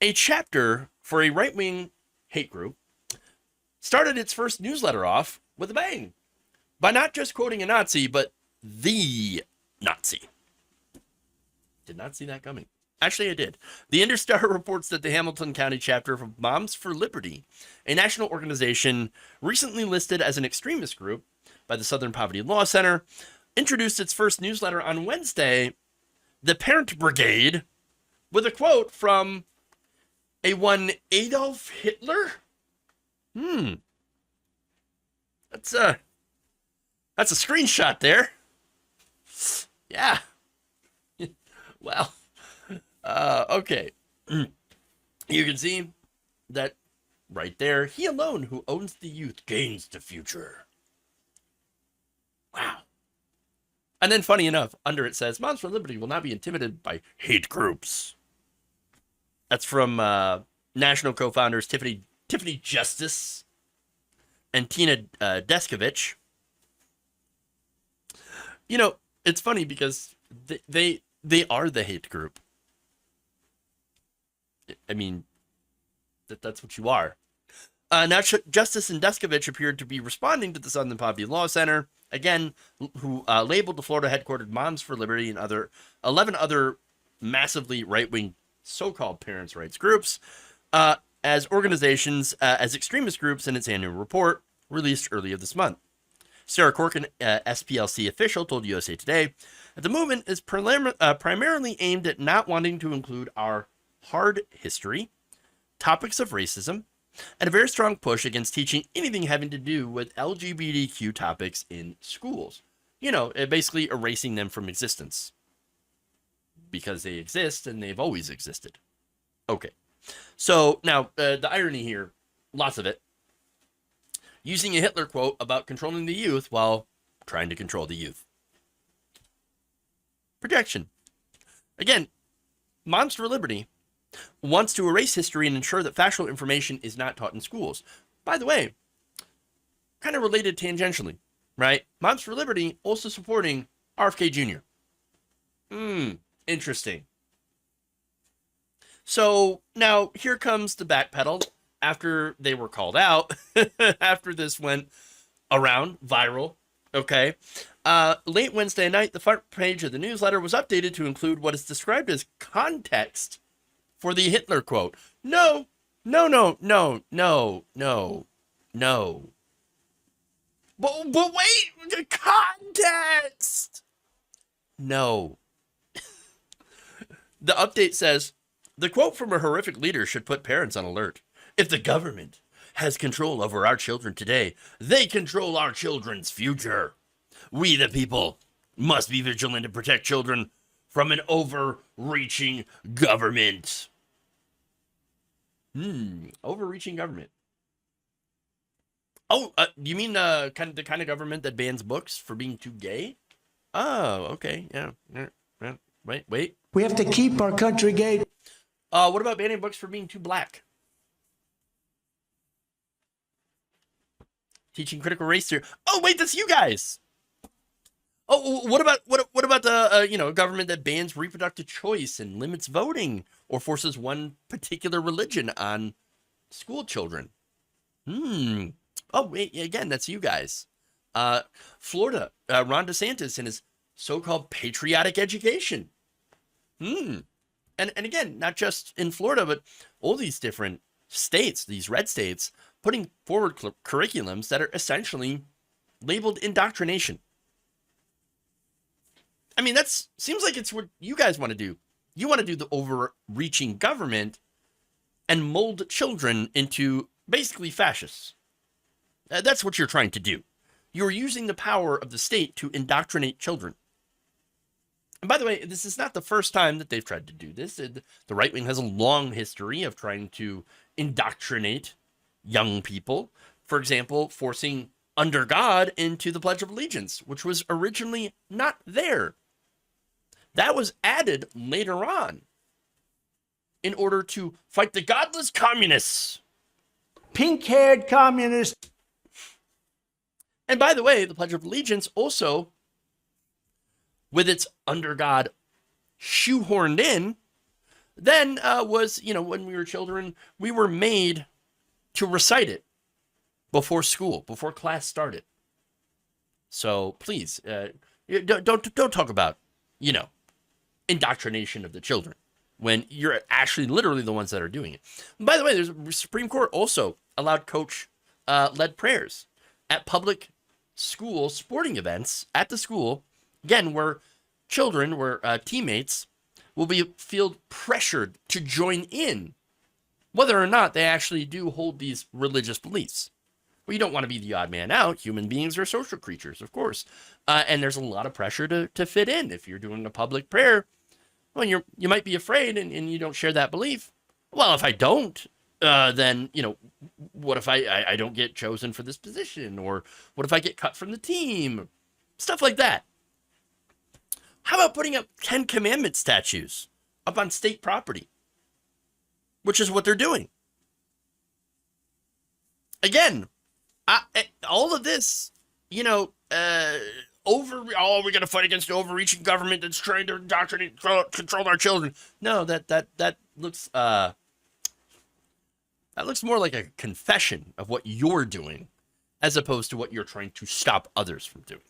a chapter for a right-wing hate group started its first newsletter off with a bang by not just quoting a Nazi, but the Nazi. Did not see that coming. Actually, I did. The Interstar reports that the Hamilton County chapter of Moms for Liberty, a national organization recently listed as an extremist group by the Southern Poverty Law Center, introduced its first newsletter on Wednesday, the Parent Brigade, with a quote from a one Adolf Hitler. That's a screenshot there. Yeah. Well, okay. You can see that right there. He alone who owns the youth gains the future. Wow. And then, funny enough, under it says, Moms for Liberty will not be intimidated by hate groups. That's from national co-founders Tiffany Justice and Tina Deskovich. You know, it's funny because they are the hate group. I mean, that's what you are. Now, Justice and Deskovich appeared to be responding to the Southern Poverty Law Center, again, who labeled the Florida-headquartered Moms for Liberty and 11 other massively right-wing so-called parents' rights groups as organizations, as extremist groups in its annual report released earlier this month. Sarah Corkin, SPLC official, told USA Today that the movement is primarily aimed at not wanting to include our hard history, topics of racism, and a very strong push against teaching anything having to do with LGBTQ topics in schools. You know, basically erasing them from existence. Because they exist and they've always existed. Okay. So now, the irony here, lots of it. Using a Hitler quote about controlling the youth while trying to control the youth. Projection. Again, Moms for Liberty wants to erase history and ensure that factual information is not taught in schools. By the way, kind of related tangentially, right? Moms for Liberty also supporting RFK Jr. Interesting. So now here comes the backpedal after they were called out, after this went around viral. Okay. Late Wednesday night, the front page of the newsletter was updated to include what is described as context for the Hitler quote. No. But wait, the context. No. The update says, the quote from a horrific leader should put parents on alert. If the government has control over our children today, they control our children's future. We, the people, must be vigilant to protect children from an overreaching government. Overreaching government. Oh, you mean the kind of government that bans books for being too gay? Oh, okay, yeah. Wait. We have to keep our country gay. What about banning books for being too black? Teaching critical race theory. Oh, wait, that's you guys. Oh, what about the government that bans reproductive choice and limits voting or forces one particular religion on school children? Oh, wait, again, that's you guys. Florida, Ron DeSantis and his so-called patriotic education. And again, not just in Florida, but all these different states, these red states, putting forward curriculums that are essentially labeled indoctrination. I mean, seems like it's what you guys want to do. You want to do the overreaching government and mold children into basically fascists. That's what you're trying to do. You're using the power of the state to indoctrinate children. And by the way, this is not the first time that they've tried to do this. The right wing has a long history of trying to indoctrinate young people. For example, forcing under God into the Pledge of Allegiance, which was originally not there. That was added later on in order to fight the godless communists. Pink-haired communists. And by the way, the Pledge of Allegiance also, with its under God shoehorned in, then was, when we were children, we were made to recite it before school, before class started. So please, don't talk about, indoctrination of the children when you're actually literally the ones that are doing it. And by the way, the Supreme Court also allowed coach led prayers at public school sporting events at the school, again, where children, where teammates will feel pressured to join in, whether or not they actually do hold these religious beliefs. Well, you don't want to be the odd man out. Human beings are social creatures, of course. And there's a lot of pressure to fit in. If you're doing a public prayer, well, you might be afraid and you don't share that belief. Well, if I don't, then, what if I don't get chosen for this position? Or what if I get cut from the team? Stuff like that. How about putting up 10 Commandment statues up on state property? Which is what they're doing. Again, all of this, we're going to fight against an overreaching government that's trying to indoctrinate, control our children. No, that looks more like a confession of what you're doing, as opposed to what you're trying to stop others from doing.